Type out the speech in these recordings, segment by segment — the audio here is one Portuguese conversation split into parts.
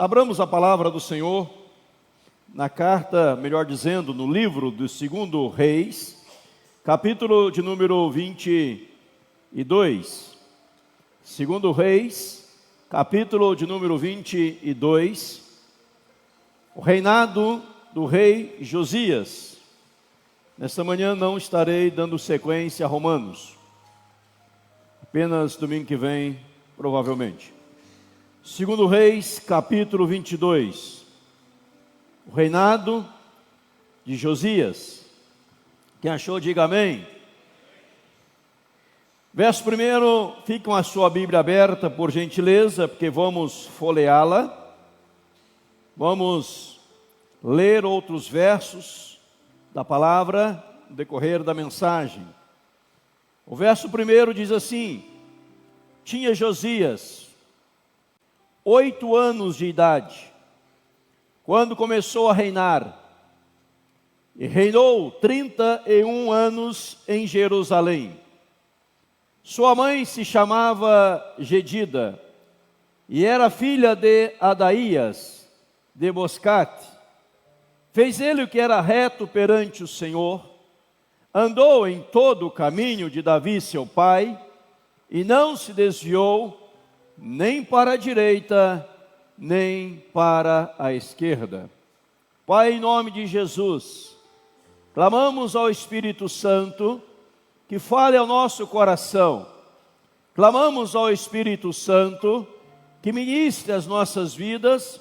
Abramos a palavra do Senhor na carta, melhor dizendo, no livro do 2 Reis, capítulo de número 22. 2 Reis, capítulo de número 22. O reinado do rei Josias. Nesta manhã não estarei dando sequência a Romanos. Apenas domingo que vem, provavelmente. 2 Reis, capítulo 22. O reinado de Josias. Quem achou, diga amém. Verso 1, fique com a sua Bíblia aberta, por gentileza, porque vamos folheá-la. Vamos ler outros versos da palavra no decorrer da mensagem. O verso 1 diz assim: tinha Josias 8 anos de idade, quando começou a reinar, e reinou 31 anos em Jerusalém. Sua mãe se chamava Gedida, e era filha de Adaías, de Boscate. Fez ele o que era reto perante o Senhor, andou em todo o caminho de Davi seu pai, e não se desviou nem para a direita, nem para a esquerda. Pai, em nome de Jesus, clamamos ao Espírito Santo que fale ao nosso coração. Clamamos ao Espírito Santo que ministre as nossas vidas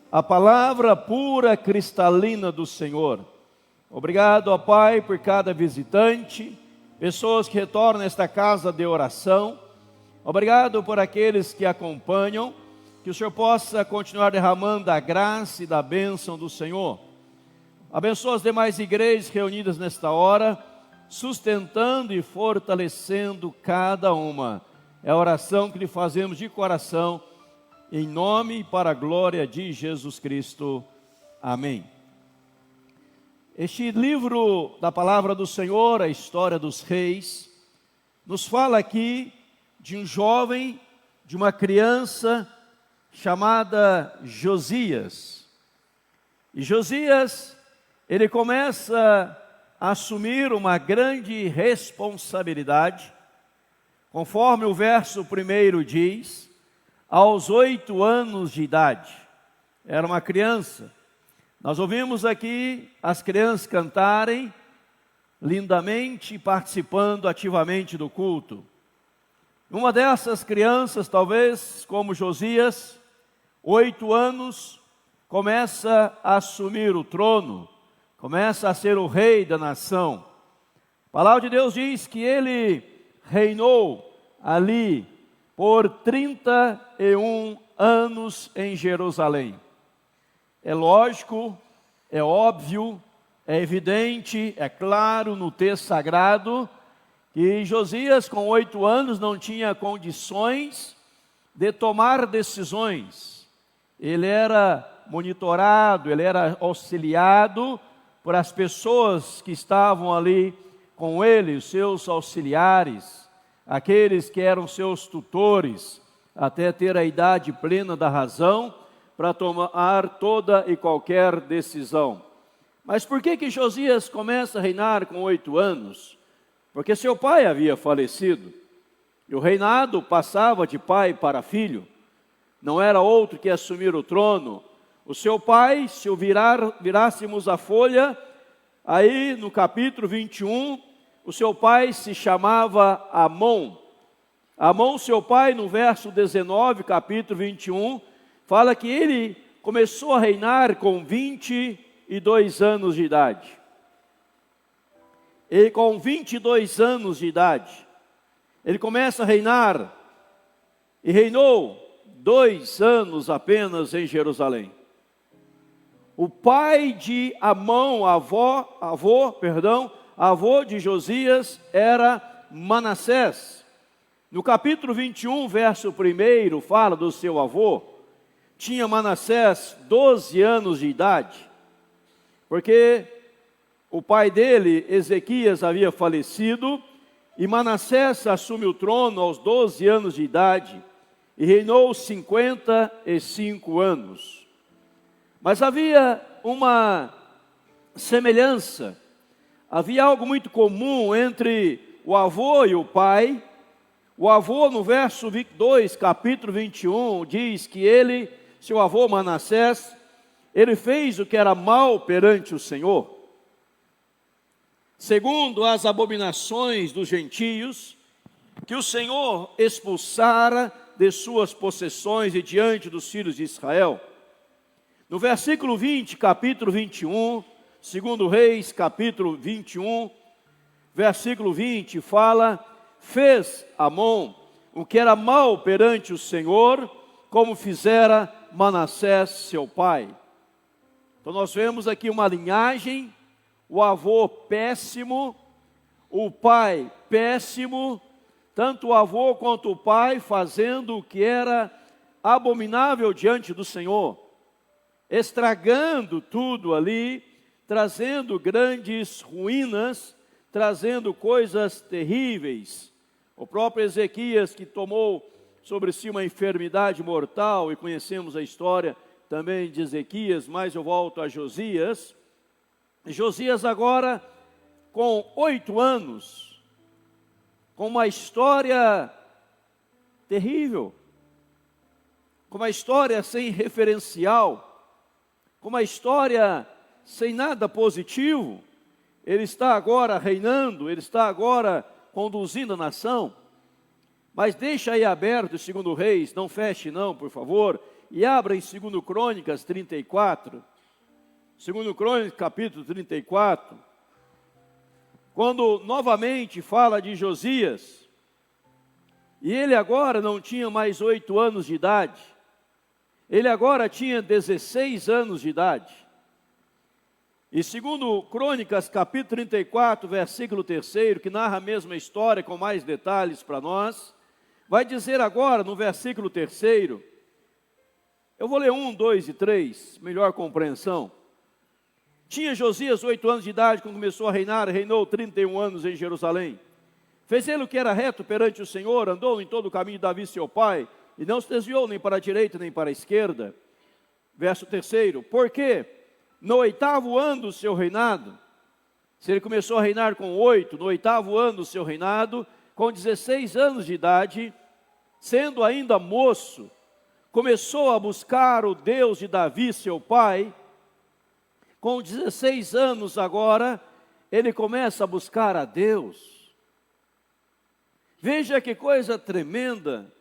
a palavra pura, cristalina do Senhor. Obrigado, ó Pai, por cada visitante, pessoas que retornam a esta casa de oração. Obrigado por aqueles que acompanham, que o Senhor possa continuar derramando a graça e da bênção do Senhor. Abençoa as demais igrejas reunidas nesta hora, sustentando e fortalecendo cada uma. É a oração que lhe fazemos de coração, em nome e para a glória de Jesus Cristo. Amém. Este livro da palavra do Senhor, a história dos reis, nos fala aqui de um jovem, de uma criança chamada Josias. E Josias, ele começa a assumir uma grande responsabilidade, conforme o verso 1 diz, aos 8 anos de idade. Era uma criança. Nós ouvimos aqui as crianças cantarem lindamente, participando ativamente do culto. Uma dessas crianças, talvez como Josias, 8 anos, começa a assumir o trono, começa a ser o rei da nação. A palavra de Deus diz que ele reinou ali por 31 anos em Jerusalém. É lógico, é óbvio, é evidente, é claro no texto sagrado, que Josias, com 8 anos, não tinha condições de tomar decisões. Ele era monitorado, ele era auxiliado por as pessoas que estavam ali com ele, os seus auxiliares, aqueles que eram seus tutores, até ter a idade plena da razão para tomar toda e qualquer decisão. Mas por que Josias começa a reinar com 8 anos? Porque seu pai havia falecido, e o reinado passava de pai para filho, não era outro que assumir o trono. O seu pai, se virássemos a folha, aí no capítulo 21, o seu pai se chamava Amon. Amon, seu pai, no verso 19, capítulo 21, fala que ele começou a reinar com 22 anos de idade. E com 22 anos de idade, ele começa a reinar, e reinou 2 anos apenas em Jerusalém. O pai de Amon, avô de Josias, era Manassés. No capítulo 21, verso 1, fala do seu avô. Tinha Manassés 12 anos de idade, porque o pai dele, Ezequias, havia falecido, e Manassés assume o trono aos 12 anos de idade, e reinou 55 anos. Mas havia uma semelhança, havia algo muito comum entre o avô e o pai. O avô, no verso 22, capítulo 21, diz que ele, seu avô Manassés, ele fez o que era mal perante o Senhor, segundo as abominações dos gentios, que o Senhor expulsara de suas possessões e diante dos filhos de Israel. No versículo 20, capítulo 21, segundo Reis, capítulo 21, versículo 20, fala: fez Amon o que era mal perante o Senhor, como fizera Manassés seu pai. Então nós vemos aqui uma linhagem, o avô péssimo, o pai péssimo, tanto o avô quanto o pai fazendo o que era abominável diante do Senhor, estragando tudo ali, trazendo grandes ruínas, trazendo coisas terríveis. O próprio Ezequias, que tomou sobre si uma enfermidade mortal, e conhecemos a história também de Ezequias, mas eu volto a Josias. Josias agora, com 8 anos, com uma história terrível, com uma história sem referencial, com uma história sem nada positivo. Ele está agora reinando, ele está agora conduzindo a nação. Mas deixa aí aberto 2 Reis, não feche não, por favor, e abra em 2 Crônicas 34, 2 Crônicas capítulo 34, quando novamente fala de Josias, e ele agora não tinha mais 8 anos de idade, ele agora tinha 16 anos de idade. E 2 Crônicas, capítulo 34, versículo 3, que narra a mesma história com mais detalhes para nós, vai dizer agora no versículo 3, eu vou ler 1, 2 e 3, melhor compreensão. Tinha Josias 8 anos de idade quando começou a reinar, reinou 31 anos em Jerusalém. Fez ele o que era reto perante o Senhor, andou em todo o caminho de Davi seu pai, e não se desviou nem para a direita nem para a esquerda. Verso 3, porque no 8º ano do seu reinado, se ele começou a reinar com 8, no 8º ano do seu reinado, com 16 anos de idade, sendo ainda moço, começou a buscar o Deus de Davi seu pai. Com 16 anos agora, ele começa a buscar a Deus. Veja que coisa tremenda.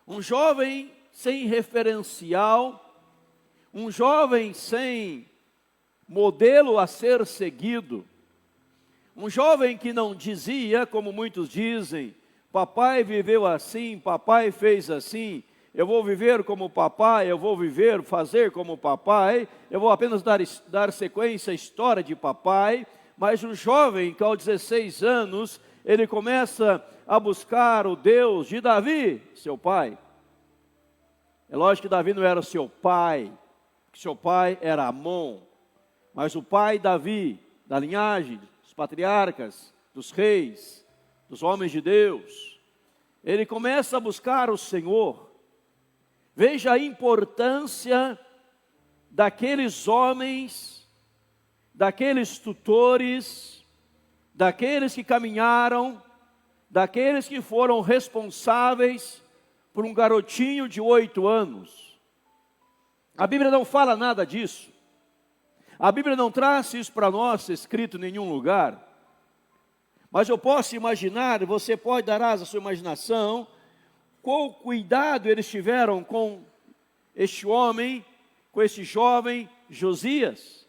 Um jovem sem referencial, um jovem sem modelo a ser seguido, um jovem que não dizia, como muitos dizem, papai viveu assim, papai fez assim, eu vou viver como papai, eu vou fazer como papai, eu vou apenas dar sequência à história de papai. Mas um jovem que aos 16 anos, ele começa a buscar o Deus de Davi, seu pai. É lógico que Davi não era seu pai, porque seu pai era Amon, mas o pai Davi, da linhagem dos patriarcas, dos reis, dos homens de Deus, ele começa a buscar o Senhor. Veja a importância daqueles homens, daqueles tutores, daqueles que caminharam, daqueles que foram responsáveis por um garotinho de 8 anos. A Bíblia não fala nada disso. A Bíblia não traz isso para nós escrito em nenhum lugar. Mas eu posso imaginar, você pode dar asa à sua imaginação, qual cuidado eles tiveram com este homem, com este jovem Josias.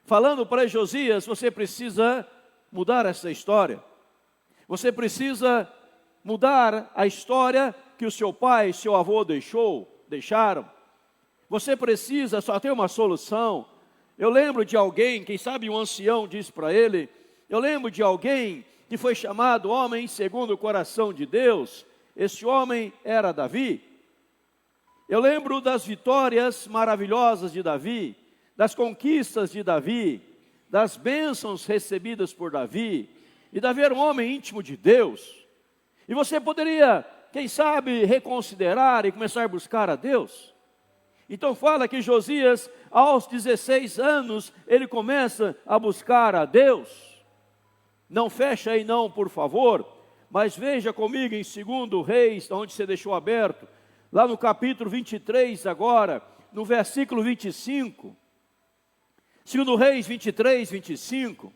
Falando para Josias, você precisa mudar essa história. Você precisa mudar a história que o seu pai e seu avô deixaram. Você precisa, só tem uma solução. Eu lembro de alguém, quem sabe um ancião disse para ele, eu lembro de alguém que foi chamado homem segundo o coração de Deus. Esse homem era Davi. Eu lembro das vitórias maravilhosas de Davi, das conquistas de Davi, das bênçãos recebidas por Davi. E Davi era um homem íntimo de Deus. E você poderia, quem sabe, reconsiderar e começar a buscar a Deus. Então fala que Josias, aos 16 anos, ele começa a buscar a Deus. Não fecha aí não, por favor, mas veja comigo em 2 Reis, onde você deixou aberto, lá no capítulo 23 agora, no versículo 25. 2 Reis 23, 25,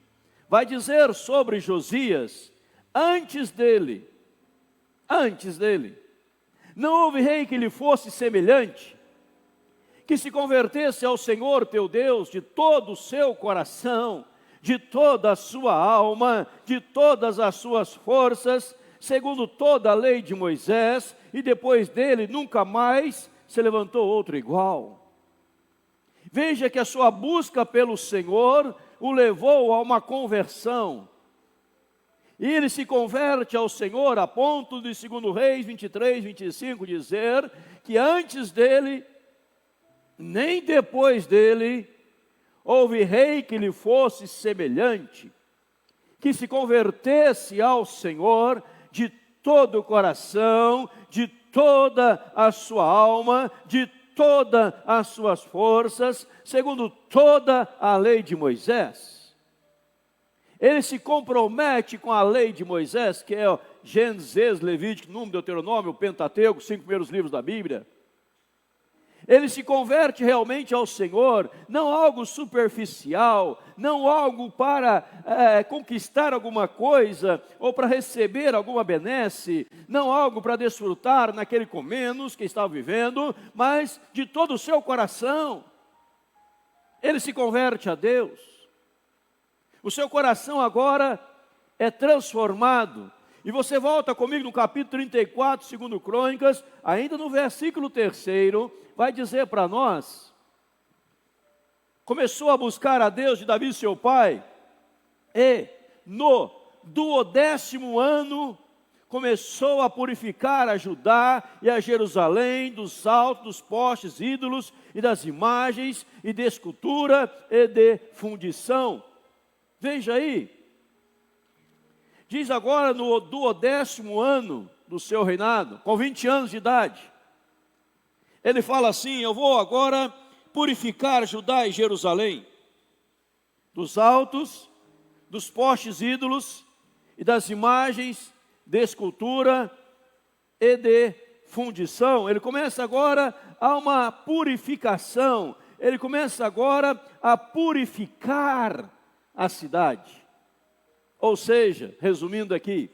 vai dizer sobre Josias, antes dele, não houve rei que lhe fosse semelhante, que se convertesse ao Senhor teu Deus de todo o seu coração, de toda a sua alma, de todas as suas forças, segundo toda a lei de Moisés, e depois dele nunca mais se levantou outro igual. Veja que a sua busca pelo Senhor o levou a uma conversão. E ele se converte ao Senhor a ponto de 2 Reis 23, 25 dizer que antes dele, nem depois dele, houve rei que lhe fosse semelhante, que se convertesse ao Senhor de todo o coração, de toda a sua alma, de todas as suas forças, segundo toda a lei de Moisés. Ele se compromete com a lei de Moisés, que é Gênesis, Levítico, Número, Deuteronômio, o Pentateuco, 5 primeiros livros da Bíblia. Ele se converte realmente ao Senhor, não algo superficial, não algo para conquistar alguma coisa, ou para receber alguma benesse, não algo para desfrutar naquele comenos que estava vivendo, mas de todo o seu coração. Ele se converte a Deus. O seu coração agora é transformado. E você volta comigo no capítulo 34, 2 Crônicas, ainda no versículo 3º, vai dizer para nós, começou a buscar a Deus de Davi seu pai, e no 12º ano, começou a purificar a Judá e a Jerusalém dos altos, dos postes ídolos e das imagens e de escultura e de fundição. Veja aí, diz agora no 12º ano do seu reinado, com 20 anos de idade, ele fala assim, eu vou agora purificar Judá e Jerusalém, dos altos, dos postes ídolos e das imagens de escultura e de fundição. Ele começa agora a uma purificação, ele começa agora a purificar a cidade. Ou seja, resumindo aqui,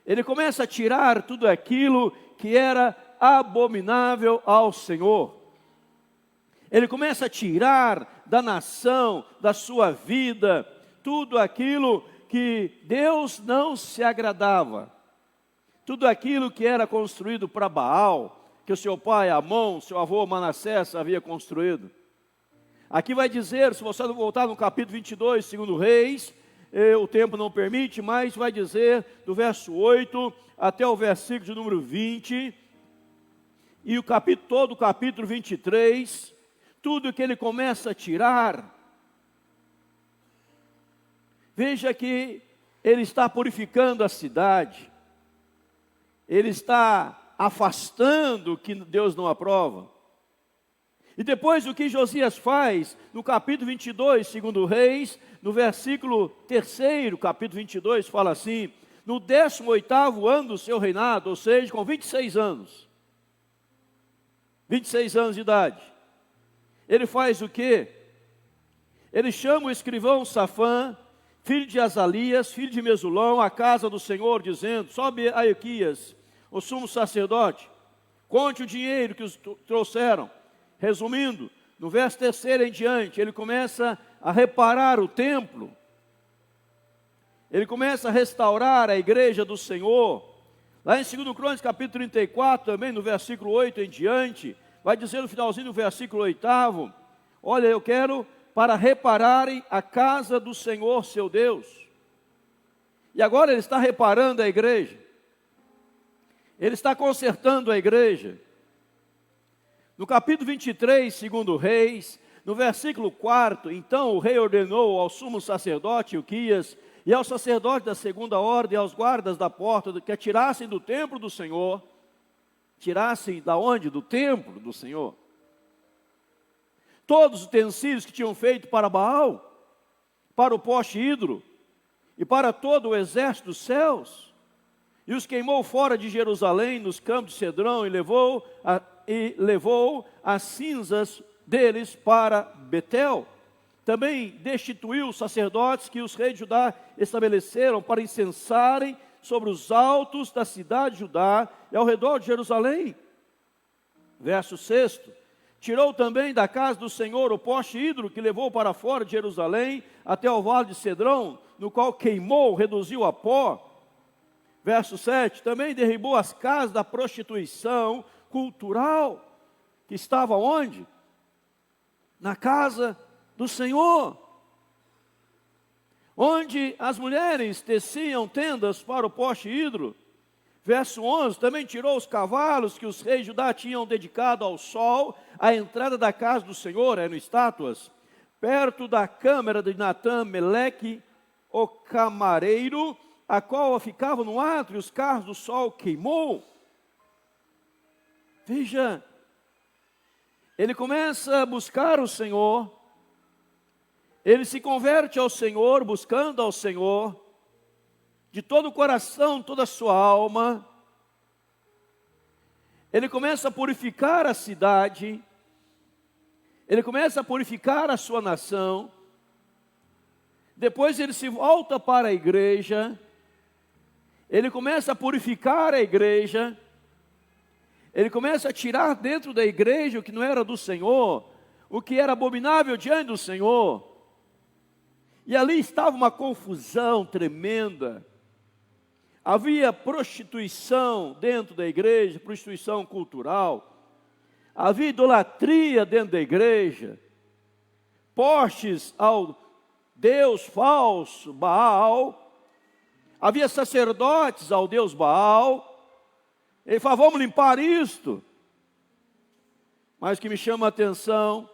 ele começa a tirar tudo aquilo que era abominável ao Senhor. Ele começa a tirar da nação, da sua vida, tudo aquilo que Deus não se agradava. Tudo aquilo que era construído para Baal, que o seu pai Amon, seu avô Manassés havia construído. Aqui vai dizer, se você voltar no capítulo 22, 2 Reis, o tempo não permite, mas vai dizer do verso 8 até o versículo de número 20, e o capítulo, todo o capítulo 23, tudo que ele começa a tirar. Veja que ele está purificando a cidade, ele está afastando o que Deus não aprova. E depois o que Josias faz, no capítulo 22, 2 Reis, no versículo 3º, capítulo 22, fala assim, no 18º ano do seu reinado, ou seja, com 26 anos, 26 anos de idade, ele faz o quê? Ele chama o escrivão Safã, filho de Azalias, filho de Mesulão, à casa do Senhor, dizendo, sobe a Equias, o sumo sacerdote, conte o dinheiro que os trouxeram. Resumindo, no verso 3º em diante, ele começa a reparar o templo, ele começa a restaurar a igreja do Senhor. Lá em 2 Crônicas, capítulo 34, também no versículo 8 em diante, vai dizer no finalzinho do versículo 8º, olha, eu quero para repararem a casa do Senhor seu Deus. E agora ele está reparando a igreja, ele está consertando a igreja. No capítulo 23, 2 Reis, no versículo 4, então o rei ordenou ao sumo sacerdote Ilquias e ao sacerdote da segunda ordem, aos guardas da porta, que atirassem do templo do Senhor. Tirassem da onde? Do templo do Senhor. todos os utensílios que tinham feito para Baal, para o poste Hidro e para todo o exército dos céus, e os queimou fora de Jerusalém, nos campos de Cedrão, e levou as cinzas deles para Betel. Também destituiu os sacerdotes que os reis de Judá estabeleceram para incensarem sobre os altos da cidade de Judá e ao redor de Jerusalém. Verso 6. Tirou também da casa do Senhor o poste Hidro que levou para fora de Jerusalém até o vale de Cedrão, no qual queimou, reduziu a pó. Verso 7. Também derribou as casas da prostituição cultural, que estava onde? Na casa do Senhor, onde as mulheres teciam tendas para o poste Hidro. Verso 11, também tirou os cavalos que os reis de Judá tinham dedicado ao sol, à entrada da casa do Senhor, eram estátuas, perto da câmara de Natã, Meleque, o camareiro, a qual ficava no átrio, os carros do sol queimou. Veja, ele começa a buscar o Senhor, ele se converte ao Senhor, buscando ao Senhor, de todo o coração, toda a sua alma. Ele começa a purificar a cidade, ele começa a purificar a sua nação. Depois ele se volta para a igreja, ele começa a purificar a igreja, ele começa a tirar dentro da igreja o que não era do Senhor, o que era abominável diante do Senhor. E ali estava uma confusão tremenda. Havia prostituição dentro da igreja, prostituição cultural. Havia idolatria dentro da igreja. Postes ao Deus falso, Baal. Havia sacerdotes ao Deus Baal. Ele fala, vamos limpar isto. Mas o que me chama a atenção,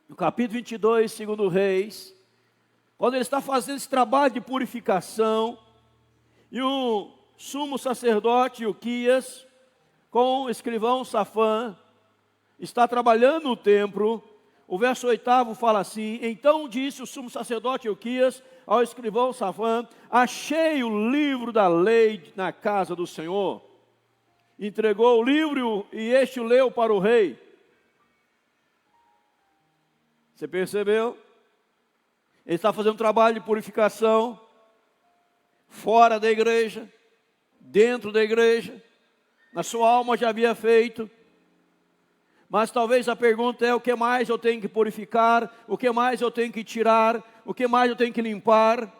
no capítulo 22, segundo Reis, quando ele está fazendo esse trabalho de purificação, e o sumo sacerdote Uquias, com o escrivão Safã, está trabalhando no templo. O verso 8 fala assim, então disse o sumo sacerdote Uquias ao escrivão Safã, achei o livro da lei na casa do Senhor. Entregou o livro e este o leu para o rei. Você percebeu? Ele está fazendo um trabalho de purificação, fora da igreja, dentro da igreja, na sua alma já havia feito, mas talvez a pergunta é, o que mais eu tenho que purificar, o que mais eu tenho que tirar, o que mais eu tenho que limpar,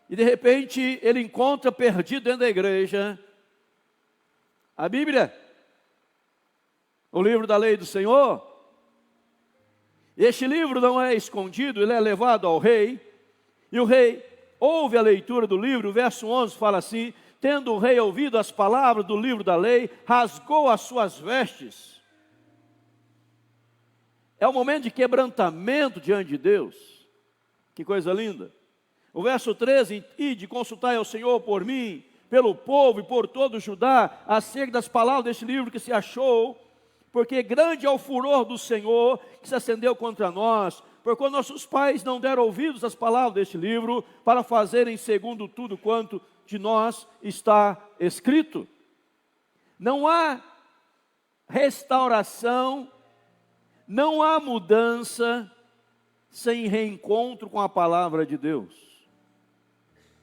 e de repente ele encontra perdido dentro da igreja, a Bíblia, o livro da lei do Senhor. Este livro não é escondido, ele é levado ao rei, e o rei ouve a leitura do livro. O verso 11 fala assim, tendo o rei ouvido as palavras do livro da lei, rasgou as suas vestes. É um momento de quebrantamento diante de Deus. Que coisa linda. O verso 13, ide, consultai ao Senhor por mim, pelo povo e por todo o Judá, acerca das palavras deste livro que se achou, porque grande é o furor do Senhor que se acendeu contra nós, porque nossos pais não deram ouvidos às palavras deste livro, para fazerem segundo tudo quanto de nós está escrito. Não há restauração, não há mudança, sem reencontro com a palavra de Deus.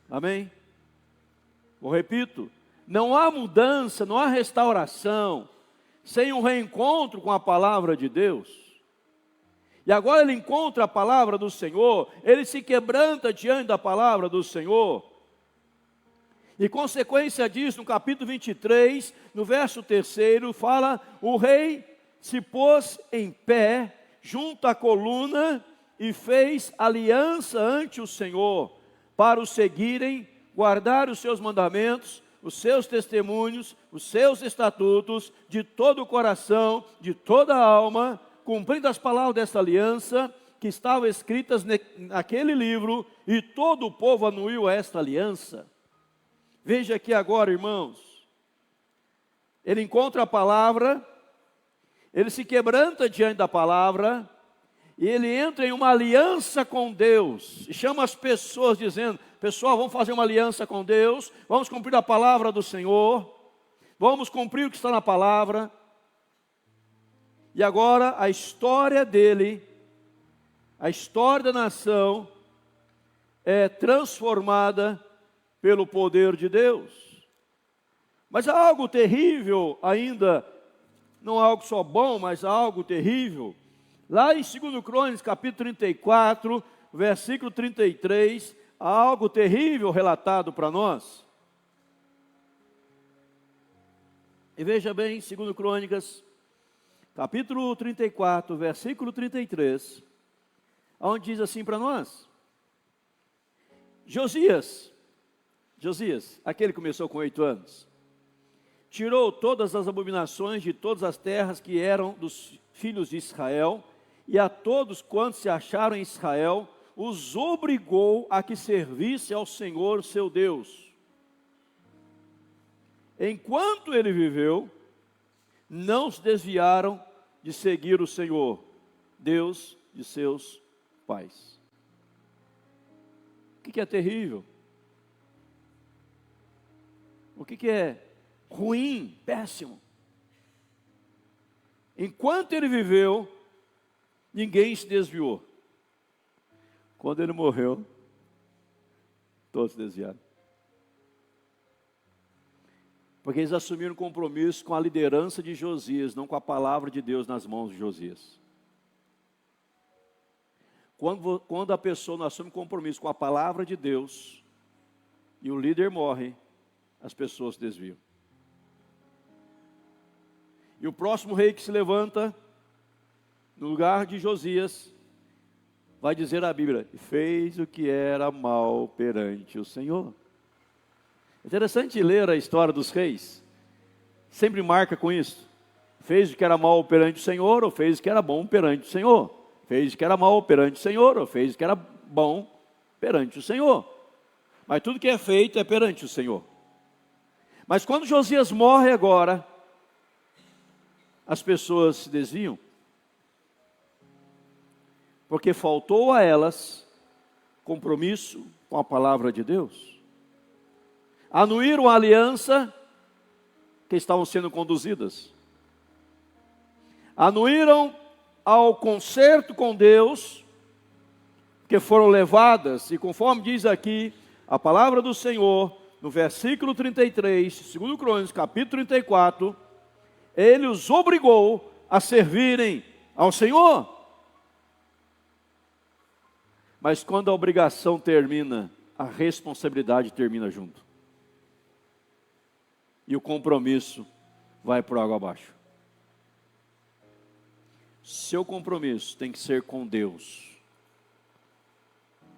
Amém? Eu repito, não há mudança, não há restauração, sem um reencontro com a palavra de Deus. E agora ele encontra a palavra do Senhor, ele se quebranta diante da palavra do Senhor. E consequência disso, no capítulo 23, no verso 3, fala, o rei se pôs em pé, junto à coluna, e fez aliança ante o Senhor, para o seguirem, guardar os seus mandamentos, os seus testemunhos, os seus estatutos, de todo o coração, de toda a alma, cumprindo as palavras desta aliança, que estavam escritas naquele livro, e todo o povo anuiu a esta aliança. Veja aqui agora, irmãos, ele encontra a palavra, Ele se quebranta diante da palavra e ele entra em uma aliança com Deus. E chama as pessoas dizendo: pessoal, vamos fazer uma aliança com Deus, vamos cumprir a palavra do Senhor, vamos cumprir o que está na palavra. E agora a história dele, a história da nação, é transformada pelo poder de Deus. Mas há algo terrível ainda, não há algo só bom, mas há algo terrível. Lá em 2 Crônicas, capítulo 34, versículo 33, há algo terrível relatado para nós. E veja bem, 2 Crônicas, capítulo 34, versículo 33, onde diz assim para nós: Josias, aquele que começou com 8 anos, tirou todas as abominações de todas as terras que eram dos filhos de Israel, e a todos quantos se acharam em Israel, os obrigou a que servisse ao Senhor seu Deus. Enquanto ele viveu, não se desviaram de seguir o Senhor, Deus de seus pais. O que é terrível? O que é ruim, péssimo? Enquanto ele viveu, ninguém se desviou. Quando ele morreu, todos se desviaram. Porque eles assumiram compromisso com a liderança de Josias, não com a palavra de Deus nas mãos de Josias. Quando a pessoa não assume compromisso com a palavra de Deus, e o líder morre, as pessoas se desviam. E o próximo rei que se levanta no lugar de Josias, vai dizer a Bíblia: fez o que era mal perante o Senhor. Interessante ler a história dos reis, sempre marca com isso: fez o que era mal perante o Senhor, ou fez o que era bom perante o Senhor. Fez o que era mal perante o Senhor, ou fez o que era bom perante o Senhor. Mas tudo que é feito é perante o Senhor. Mas quando Josias morre agora, as pessoas se desviam, porque faltou a elas compromisso com a palavra de Deus. Anuíram a aliança que estavam sendo conduzidas. Anuíram ao concerto com Deus, que foram levadas, e conforme diz aqui a palavra do Senhor, no versículo 33, 2 Crônicas, capítulo 34, ele os obrigou a servirem ao Senhor. Mas quando a obrigação termina, a responsabilidade termina junto. E o compromisso vai por água abaixo. Seu compromisso tem que ser com Deus.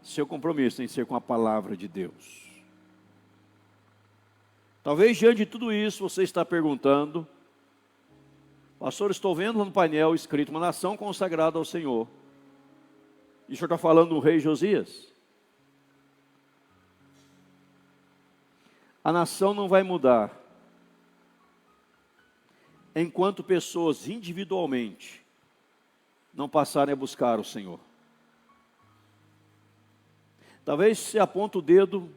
Seu compromisso tem que ser com a palavra de Deus. Talvez diante de tudo isso você está perguntando: pastor, estou vendo lá no painel escrito uma nação consagrada ao Senhor. E o senhor está falando do rei Josias? A nação não vai mudar enquanto pessoas individualmente não passarem a buscar o Senhor. Talvez você aponte o dedo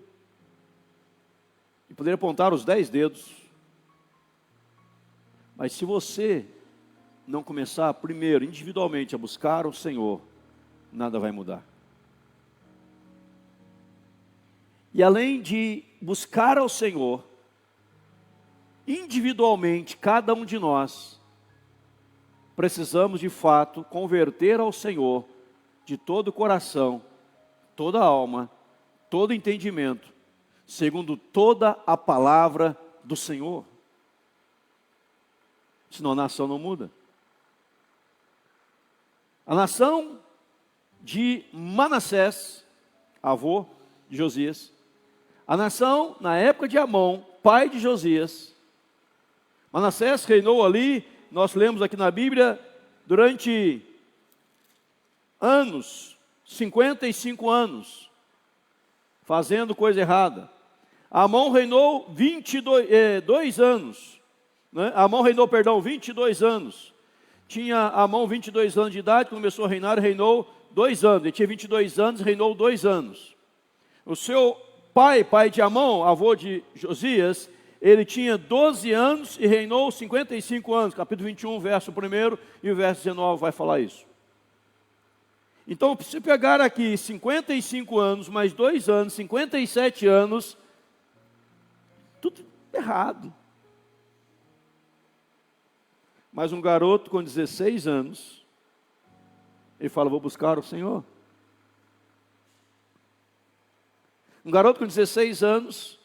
e poderia apontar os 10 dedos, mas se você não começar primeiro individualmente a buscar o Senhor, nada vai mudar. E além de buscar ao Senhor, individualmente, cada um de nós, precisamos de fato converter ao Senhor de todo o coração, toda a alma, todo entendimento, segundo toda a palavra do Senhor. Senão a nação não muda. A nação de Manassés, avô de Josias, a nação na época de Amon, pai de Josias. Manassés reinou ali, nós lemos aqui na Bíblia, durante anos, 55 anos, fazendo coisa errada. Amon reinou 22 anos, né? Amon reinou, 22 anos. tinha Amon 22 anos de idade, quando começou a reinar, reinou 2 anos. Ele tinha 22 anos, reinou 2 anos. O seu pai de Amon, avô de Josias, ele tinha 12 anos e reinou 55 anos. Capítulo 21, verso 1 e o verso 19 vai falar isso. Então, se pegar aqui 55 anos, mais 2 anos, 57 anos, tudo errado. Mas um garoto com 16 anos, ele fala, vou buscar o Senhor. Um garoto com 16 anos,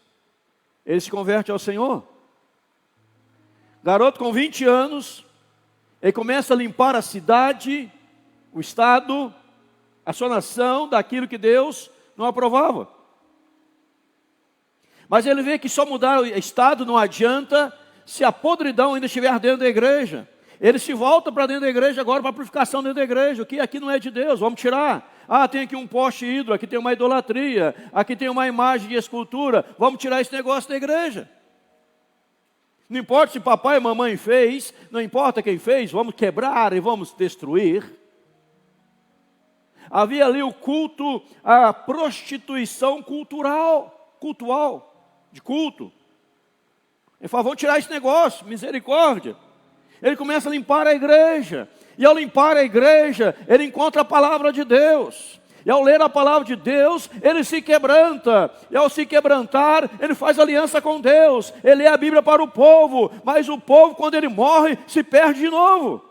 ele se converte ao Senhor. Garoto com 20 anos, ele começa a limpar a cidade, o estado, a sua nação, daquilo que Deus não aprovava. Mas ele vê que só mudar o estado não adianta, se a podridão ainda estiver dentro da igreja. Ele se volta para dentro da igreja agora, para a purificação dentro da igreja. O que aqui não é de Deus, vamos tirar. Ah, tem aqui um poste ídolo, aqui tem uma idolatria, aqui tem uma imagem de escultura, vamos tirar esse negócio da igreja. Não importa se papai e mamãe fez, não importa quem fez, vamos quebrar e vamos destruir. Havia ali o culto, a prostituição cultural, de culto. Ele falou, vamos tirar esse negócio, misericórdia. Ele começa a limpar a igreja. E ao limpar a igreja, ele encontra a palavra de Deus. E ao ler a palavra de Deus, ele se quebranta. E ao se quebrantar, ele faz aliança com Deus. Ele lê a Bíblia para o povo. Mas o povo, quando ele morre, se perde de novo.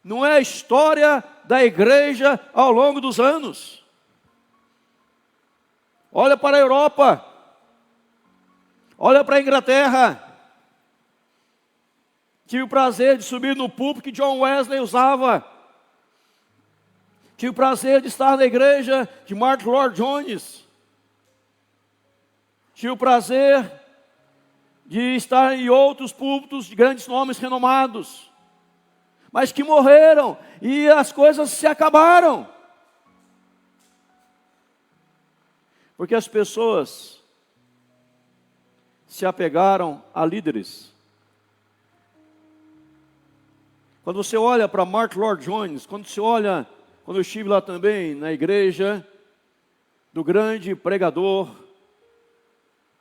Não é a história da igreja ao longo dos anos. Olha para a Europa. Olha para a Inglaterra. Tive o prazer de subir no púlpito que John Wesley usava. Tive o prazer de estar na igreja de Martin Lloyd-Jones. Tive o prazer de estar em outros púlpitos de grandes nomes renomados. Mas que morreram e as coisas se acabaram. Porque as pessoas se apegaram a líderes. Quando você olha para Martin Lloyd-Jones, quando eu estive lá também na igreja do grande pregador,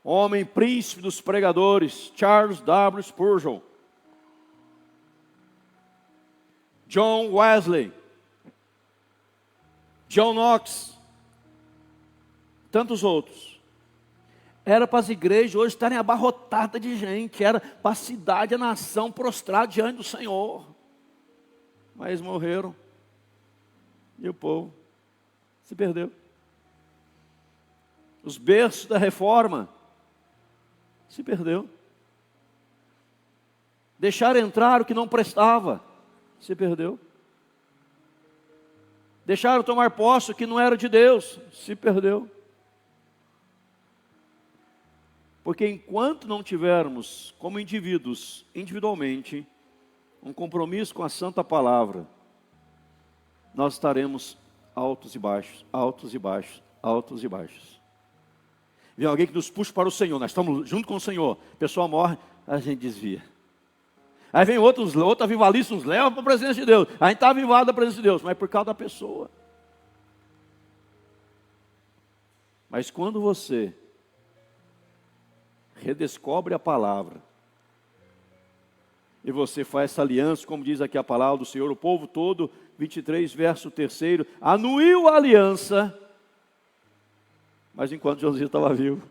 homem príncipe dos pregadores, Charles W. Spurgeon, John Wesley, John Knox, tantos outros. Era para as igrejas hoje estarem abarrotadas de gente, era para a cidade, a nação prostrada diante do Senhor. Mas morreram e o povo se perdeu. Os berços da reforma se perdeu. Deixaram entrar o que não prestava, se perdeu. Deixaram tomar posse o que não era de Deus, se perdeu. Porque enquanto não tivermos, como indivíduos, individualmente, um compromisso com a santa palavra, nós estaremos altos e baixos, altos e baixos, altos e baixos. Vem alguém que nos puxa para o Senhor, nós estamos junto com o Senhor, a pessoa morre, a gente desvia. Aí vem outro avivalista, nos leva para a presença de Deus. A gente está avivado da presença de Deus, mas é por causa da pessoa. Mas quando você redescobre a palavra, e você faz essa aliança, como diz aqui a palavra do Senhor, o povo todo, 23, verso 3, anuiu a aliança, mas enquanto Josias estava vivo.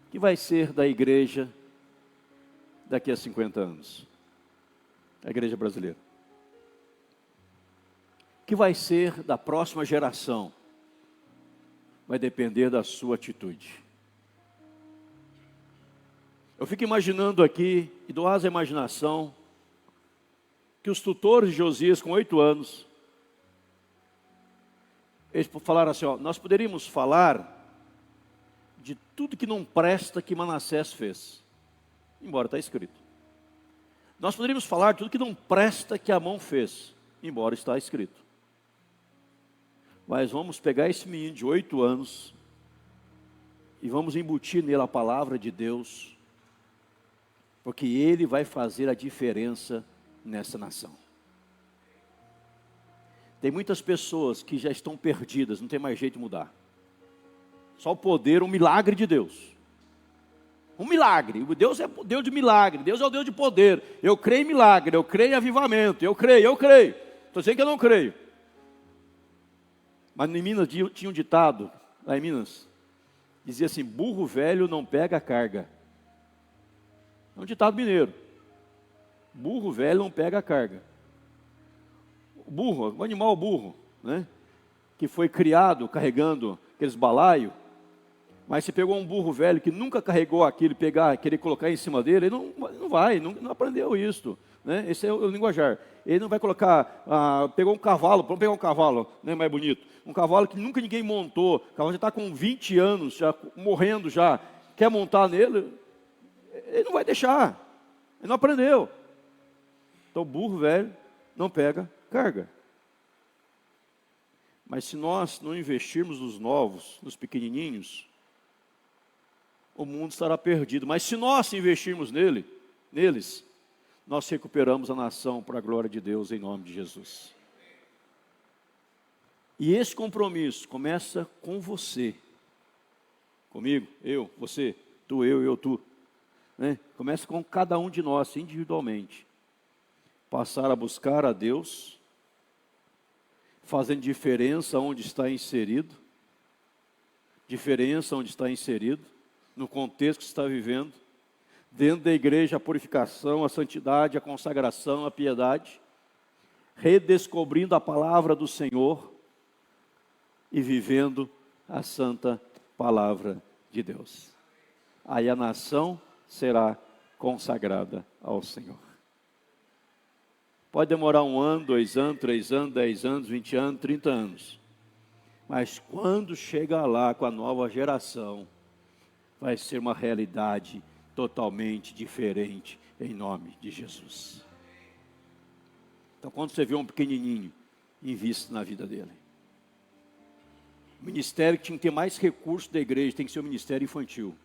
O que vai ser da igreja daqui a 50 anos? A igreja brasileira. O que vai ser da próxima geração? Vai depender da sua atitude. Eu fico imaginando aqui, e dou asa à imaginação, que os tutores de Josias com 8 anos, eles falaram assim, nós poderíamos falar de tudo que não presta que Manassés fez, embora está escrito. Nós poderíamos falar de tudo que não presta que Amon fez, embora está escrito. Mas vamos pegar esse menino de 8 anos e vamos embutir nele a palavra de Deus. porque Ele vai fazer a diferença nessa nação. Tem muitas pessoas que já estão perdidas, não tem mais jeito de mudar. Só o poder, um milagre de Deus. Um milagre. Deus é o Deus de milagre, Deus é o Deus de poder. Eu creio em milagre, eu creio em avivamento, eu creio. Estou dizendo que eu não creio. Mas em Minas tinha um ditado, lá em Minas, dizia assim: burro velho não pega carga. É um ditado mineiro. Burro velho não pega carga. O burro, o animal burro, né? Que foi criado carregando aqueles balaios. Mas se pegou um burro velho que nunca carregou aquilo, querer colocar em cima dele, ele não aprendeu isso, né? Esse é o linguajar. Ele não vai colocar, pegou um cavalo, vamos pegar um cavalo, né, mais bonito. Um cavalo que nunca ninguém montou, o cavalo já está com 20 anos, já morrendo já, quer montar nele, ele não vai deixar, ele não aprendeu. Então burro velho não pega carga. Mas se nós não investirmos nos novos, nos pequenininhos, o mundo estará perdido. Mas se nós investirmos neles, nós recuperamos a nação para a glória de Deus, em nome de Jesus. E esse compromisso começa com você. Comigo, eu, você, tu, eu, tu. Né? Começa com cada um de nós, individualmente. Passar a buscar a Deus, fazendo diferença onde está inserido. Diferença onde está inserido, no contexto que está vivendo. Dentro da igreja, a purificação, a santidade, a consagração, a piedade. Redescobrindo a palavra do Senhor e vivendo a santa palavra de Deus. Aí a nação será consagrada ao Senhor. Pode demorar 1 ano, 2 anos, 3 anos, 10 anos, 20 anos, 30 anos. Mas quando chegar lá com a nova geração, vai ser uma realidade totalmente diferente, em nome de Jesus. Então, quando você vê um pequenininho, invista na vida dele. O ministério que tinha que ter mais recursos da igreja tem que ser o ministério infantil.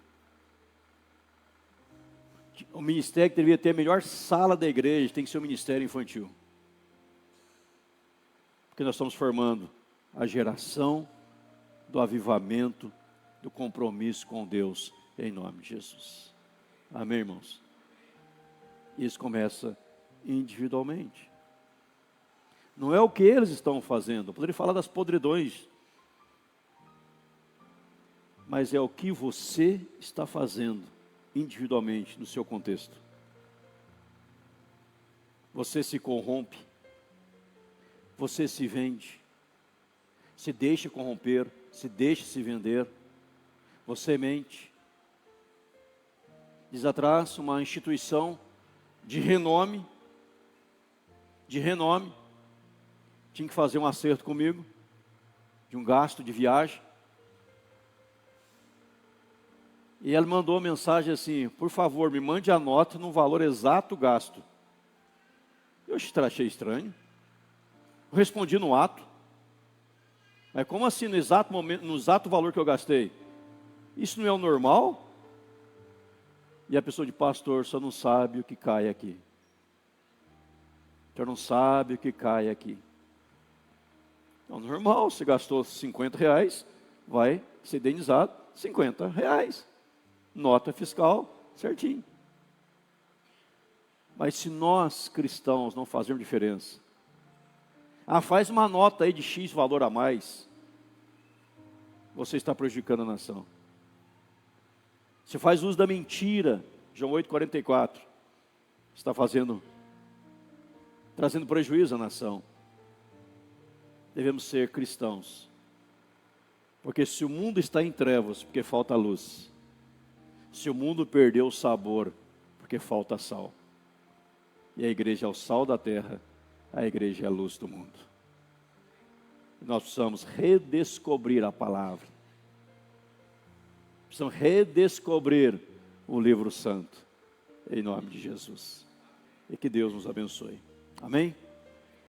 O ministério que deveria ter a melhor sala da igreja tem que ser o ministério infantil. Porque nós estamos formando a geração do avivamento, do compromisso com Deus, em nome de Jesus. Amém, irmãos? Isso começa individualmente. Não é o que eles estão fazendo. Eu poderia falar das podridões, mas é o que você está fazendo individualmente no seu contexto. Você se corrompe, você se vende, se deixa corromper, se deixa se vender, você mente. Diz atrás uma instituição de renome, tinha que fazer um acerto comigo, de um gasto de viagem. E ela mandou uma mensagem assim: por favor, me mande a nota no valor exato gasto. Eu achei estranho. Eu respondi no ato. Mas como assim no exato momento, no exato valor que eu gastei? Isso não é o normal? E a pessoa de pastor só não sabe o que cai aqui. Então não sabe o que cai aqui. É normal, você gastou R$50, vai ser indenizado R$50. Nota fiscal, certinho. Mas se nós, cristãos, não fazermos diferença, faz uma nota aí de X valor a mais, você está prejudicando a nação. Você faz uso da mentira, João 8,44, está trazendo prejuízo à nação. Devemos ser cristãos, porque se o mundo está em trevas, porque falta luz. Se o mundo perdeu o sabor, porque falta sal. E a igreja é o sal da terra, a igreja é a luz do mundo. Nós precisamos redescobrir a palavra. Precisamos redescobrir o livro santo, em nome de Jesus. E que Deus nos abençoe. Amém?